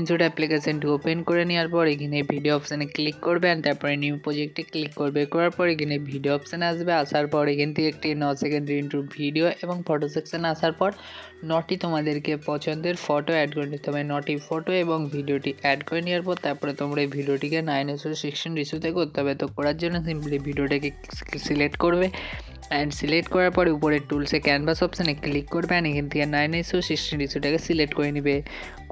InShot অ্যাপ্লিকেশনটি open করে নেওয়ার পর এখানে ভিডিও অপশানে ক্লিক করবে অ্যান্ড তারপরে নিউ প্রজেক্টে ক্লিক করবে। করার পর এখানে ভিডিও অপশানে আসবে, আসার পর এখান থেকে একটি 9 সেকেন্ডের ইন্ট্রো ভিডিও এবং ফটো সেকশানে আসার পর 9টি তোমাদেরকে পছন্দের ফটো অ্যাড করে নিতে হবে। 9টি ফটো এবং ভিডিওটি অ্যাড করে নেওয়ার পর তারপরে তোমরা এই ভিডিওটিকে 9:16 রেশিওতে করতে হবে। তো করার জন্য সিম্পলি ভিডিওটাকে সিলেক্ট করবে অ্যান্ড সিলেক্ট করার পরে উপরে টুলসে ক্যানভাস অপশানে ক্লিক করবে অ্যান্ড এখান থেকে 9:16 রেশিওটাকে সিলেক্ট করে নেবে।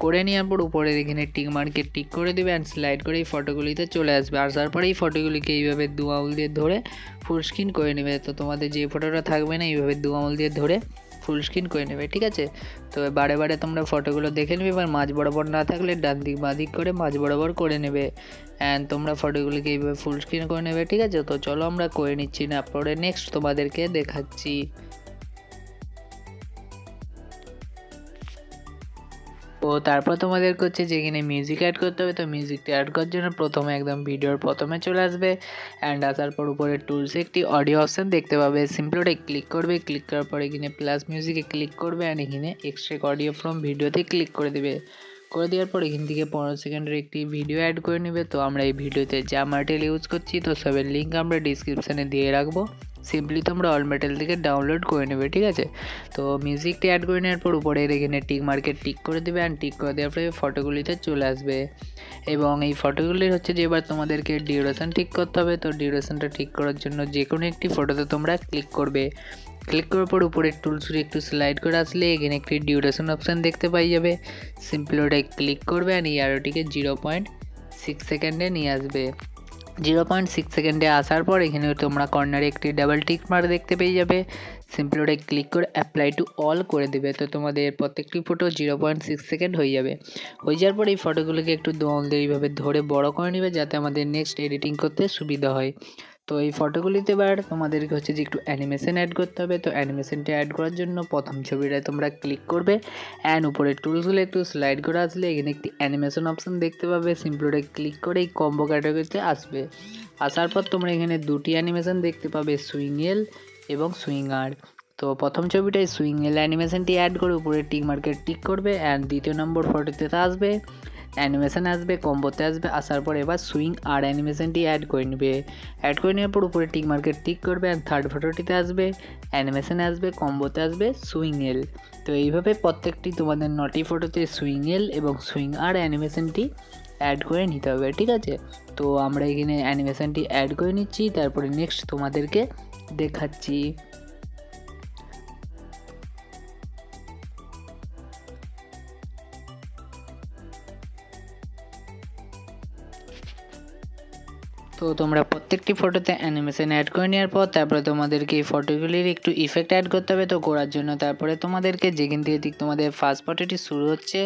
করে নেওয়ার পর উপরের এখানে টিক মার্কে টিক করে দেবে অ্যান্ড স্লাইড করে এই ফটোগুলিতে চলে আসবে। আসার পরে এই ফটোগুলিকে এইভাবে 2 আঙুল দিয়ে ধরে ফুল স্ক্রিন করে নেবে। তো তোমাদের যে ফটোটা থাকবে না এইভাবে 2 আঙুল দিয়ে ধরে ফুল স্ক্রিন করে নেবে, ঠিক আছে। তো বারে বারে তোমরা ফটোগুলো দেখে নেবে, এবার মাঝ বরাবর না থাকলে ডান দিক বাঁ দিক করে মাঝ বরাবর করে নেবে অ্যান্ড তোমরা ফটোগুলিকে এইভাবে ফুল স্ক্রিন করে নেবে, ঠিক আছে। তো চলো আমরা করে নিচ্ছি না, পরে নেক্সট তোমাদেরকে দেখাচ্ছি। তো তারপর তোমাদেরকে হচ্ছে যেখানে মিউজিক অ্যাড করতে হবে, তো মিউজিকটা অ্যাড করার জন্য প্রথমে একদম ভিডিওর প্রথমে চলে আসবে অ্যান্ড আসার পর উপরে টুলসে একটি অডিও অপশান দেখতে পাবে। সিম্পলি ওটাই ক্লিক করবে, ক্লিক করার পর এখানে প্লাস মিউজিকে ক্লিক করবে অ্যান্ড এখানে এক্সট্রাক্ট অডিও ফ্রম ভিডিওতে ক্লিক করে দেবে। করে দেওয়ার পর এখান থেকে 15 সেকেন্ডের একটি ভিডিও অ্যাড করে নেবে। তো আমরা এই ভিডিওতে যা ম্যাটেরিয়াল ইউজ করছি তো সবের লিঙ্ক আমরা ডিসক্রিপশানে দিয়ে রাখবো, সিম্পলি তোমরা অল ম্যাটেরিয়াল থেকে ডাউনলোড করে নেবে, ঠিক আছে। তো মিউজিকটা অ্যাড করে নেওয়ার পর উপরে এখানে টিক মার্কে টিক করে দেবে অ্যান্ড টিক করে দেওয়ার পরে ফটোগুলিতে চলে আসবে এবং এই ফটোগুলির হচ্ছে যে এবার তোমাদেরকে ডিউরেশন ঠিক করতে হবে। তো ডিউরেশনটা ঠিক করার জন্য যে কোনো একটি ফটোতে তোমরা ক্লিক করবে। ক্লিক করার পর উপরে টুলসে একটু স্লাইড করে আসলে এখানে একটি ডিউরেশন অপশান দেখতে পাই যাবে। সিম্পলি ওটাই ক্লিক করবে অ্যান্ড এই অ্যারোটিকে 0.6 সেকেন্ডে নিয়ে আসবে। 0.6 সেকেন্ডে আসার পর এখানে তোমরা কর্নারে একটি ডাবল টিক মার্ক দেখতে পেয়ে যাবে। সিম্পলি ওটাই ক্লিক করে অ্যাপ্লাই টু অল করে দেবে। তো তোমাদের প্রত্যেকটি ফটো 0.6 সেকেন্ড হয়ে যাবে। হয়ে যাওয়ার পর এই ফটোগুলোকে একটু দোল দিয়ে এইভাবে ধরে বড় করে নেবে যাতে আমাদের নেক্সট এডিটিং করতে সুবিধা হয়। তো এই ফটোগুলিতে এবার তোমাদেরকে হচ্ছে যে একটু অ্যানিমেশন অ্যাড করতে হবে। তো অ্যানিমেশনটা অ্যাড করার জন্য প্রথম ছবিটায় তোমরা ক্লিক করবে অ্যান্ড উপরে টুলসগুলো একটু স্লাইড করে আসলে এখানে একটি অ্যানিমেশন অপশান দেখতে পাবে। সিম্পলি ওটা ক্লিক করে এই কম্বো ক্যাটাগরিতে আসবে। আসার পর তোমরা এখানে দুটি অ্যানিমেশন দেখতে পাবে, সুইং এল এবং সুইং আর। তো প্রথম ছবিটায় সুইং এল অ্যানিমেশনটি অ্যাড করে উপরে টিক মার্কে টিক করবে অ্যান্ড দ্বিতীয় নম্বর ফটোতে আসবে, অ্যানিমেশন আসবে, কম্বোতে আসবে। আসার পর এবার সুইং আর অ্যানিমেশনটি অ্যাড করে নেবে। অ্যাড করে নেওয়ার পর উপরে টিক মার্কে টিক করবে অ্যান্ড থার্ড ফটোটিতে আসবে, অ্যানিমেশন আসবে, কম্বোতে আসবে সুইং এল। তো এইভাবে প্রত্যেকটি তোমাদের 9টি ফটোতে সুইং এল এবং সুইং আর অ্যানিমেশনটি অ্যাড করে নিতে হবে, ঠিক আছে। তো আমরা এখানে অ্যানিমেশনটি অ্যাড করে নিচ্ছি, তারপরে নেক্সট তোমাদেরকে দেখাচ্ছি। তো তোমরা প্রত্যেকটি ফটোতে অ্যানিমেশন অ্যাড করে নেওয়ার পর তারপরে তোমাদেরকে এই ফটোগুলির একটু ইফেক্ট অ্যাড করতে হবে। তো করার জন্য তারপরে তোমাদেরকে যেখান থেকে ঠিক তোমাদের ফার্স্ট ফটোটি শুরু হচ্ছে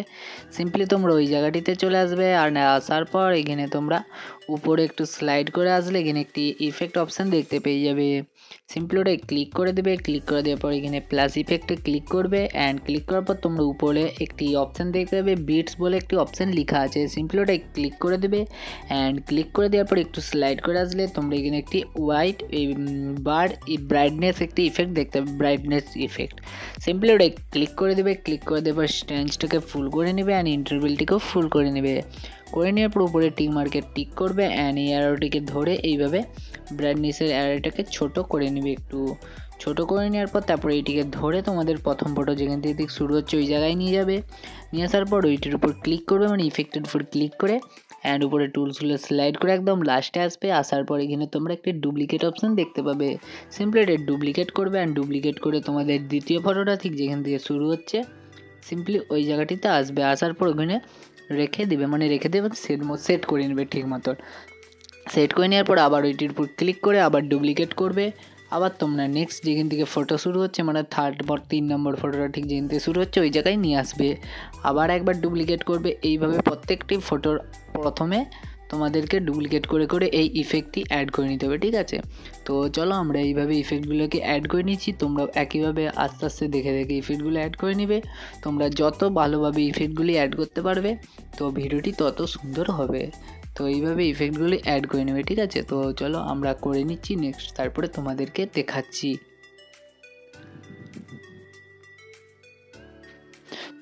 সিম্পলি তোমরা ওই জায়গাটিতে চলে আসবে আর আসার পর এখানে তোমরা উপরে একটু স্লাইড করে আসলে এখানে একটি ইফেক্ট অপশান দেখতে পেয়ে যাবে। সিম্পলি ওটাই ক্লিক করে দেবে। ক্লিক করে দেওয়ার পর এখানে প্লাস ইফেক্টে ক্লিক করবে অ্যান্ড ক্লিক করার পর তোমরা উপরে একটি অপশান দেখতে পাবে, বিটস বলে একটি অপশান লেখা আছে। সিম্পলি ওটাই ক্লিক করে দেবে অ্যান্ড ক্লিক করে দেওয়ার পর একটু স্লাইড করে আসলে তোমরা এখানে একটি হোয়াইট বার্ড ব্রাইটনেস একটি ইফেক্ট দেখতে পাবে, ব্রাইটনেস ইফেক্ট। সিম্পলি ওটাই ক্লিক করে দেবে। ক্লিক করে দেওয়ার পর স্ট্রেঞ্জটাকে ফুল করে নেবে অ্যান্ড ইন্টারভেলটিকেও ফুল করে নেবে। করে নেওয়ার পর উপরে টিক মার্কে টিক করবে অ্যান্ড এই অ্যারোটিকে ধরে এইভাবে ব্রাইটনেসের অ্যারোটাকে ছোট করে নেবে, একটু ছোট করে নেওয়ার পর তারপরে এইটিকে ধরে তোমাদের প্রথম ফটো যেখান থেকে শুরু হচ্ছে ওই জায়গায় নিয়ে যাবে। নিয়ে আসার পর ওইটির উপর ক্লিক করবে, মানে ইফেক্টের উপর ক্লিক করে অ্যান্ড উপরে টুলসগুলো স্লাইড করে একদম লাস্টে আসবে। আসার পর এখানে তোমরা একটি ডুপ্লিকেট অপশান দেখতে পাবে। সিম্পলি এটা ডুপ্লিকেট করবে অ্যান্ড ডুপ্লিকেট করে তোমাদের দ্বিতীয় ফটোটা ঠিক যেখান থেকে শুরু হচ্ছে সিম্পলি ওই জায়গাটিতে আসবে। আসার পর ওখানে রেখে দেবে, মানে রেখে দেবে সেট করে নেবে ঠিক মতন। সেট করে নেওয়ার পর আবার ওইটির উপর ক্লিক করে আবার ডুপ্লিকেট করবে। আবার তোমরা নেক্সট যেখান থেকে ফটো শুরু হচ্ছে মানে থার্ড বা 3 নম্বর ফটোটা ঠিক যেখান থেকে শুরু হচ্ছে ওই জায়গায় নিয়ে আসবে। আবার একবার ডুপ্লিকেট করবে। এইভাবে প্রত্যেকটি ফটোর প্রথমে তোমাদেরকে ডুপ্লিকেট করে করে এই ইফেক্টটি অ্যাড করে নিতে হবে, ঠিক আছে। তো চলো আমরা এইভাবে ইফেক্টগুলোকে অ্যাড করে নিচ্ছি, তোমরা একইভাবে আস্তে আস্তে দেখে দেখে ইফেক্টগুলো অ্যাড করে নিবে। তোমরা যত ভালোভাবে ইফেক্টগুলি অ্যাড করতে পারবে তো ভিডিওটি তত সুন্দর হবে। তো এইভাবে ইফেক্টগুলি অ্যাড করে নেবে, ঠিক আছে। তো চলো আমরা করে নিচ্ছি নেক্সট, তারপরে তোমাদেরকে দেখাচ্ছি।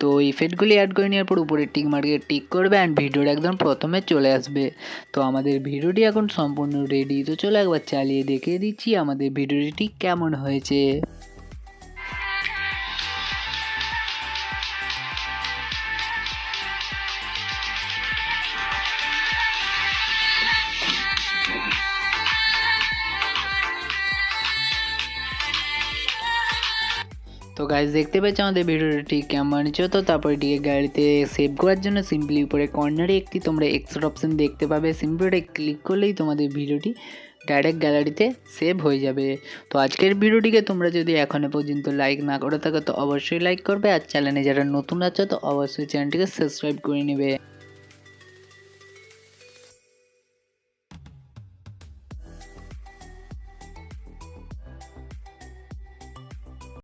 তো তো ইফেক্টগুলি অ্যাড করে নেওয়ার পর উপরে টিক মার্কে টিক করবে অ্যান্ড ভিডিওর একদম প্রথমে চলে আসবে। তো আমাদের ভিডিওটি এখন সম্পূর্ণ রেডি। তো চলো একবার চালিয়ে দেখিয়ে দিচ্ছি আমাদের ভিডিওটি ঠিক কেমন হয়েছে। তো গাইজ দেখতে পাচ্ছ আমাদের ভিডিওটা ঠিক কেমন হয়েছে। তো তারপর এটিকে গ্যালারিতে সেভ করার জন্য সিম্পলি উপরে কর্নারে একটি তোমরা এক্সট্রা অপশন দেখতে পাবে, সিম্পলি ওটা ক্লিক করলেই তোমাদের ভিডিওটি ডাইরেক্ট গ্যালারিতে সেভ হয়ে যাবে। তো আজকের ভিডিওটিকে তোমরা যদি এখনও পর্যন্ত লাইক না করে থাকো তো অবশ্যই লাইক করবে, আর চ্যানেলে যারা নতুন আছো তো অবশ্যই চ্যানেলটিকে সাবস্ক্রাইব করে নেবে।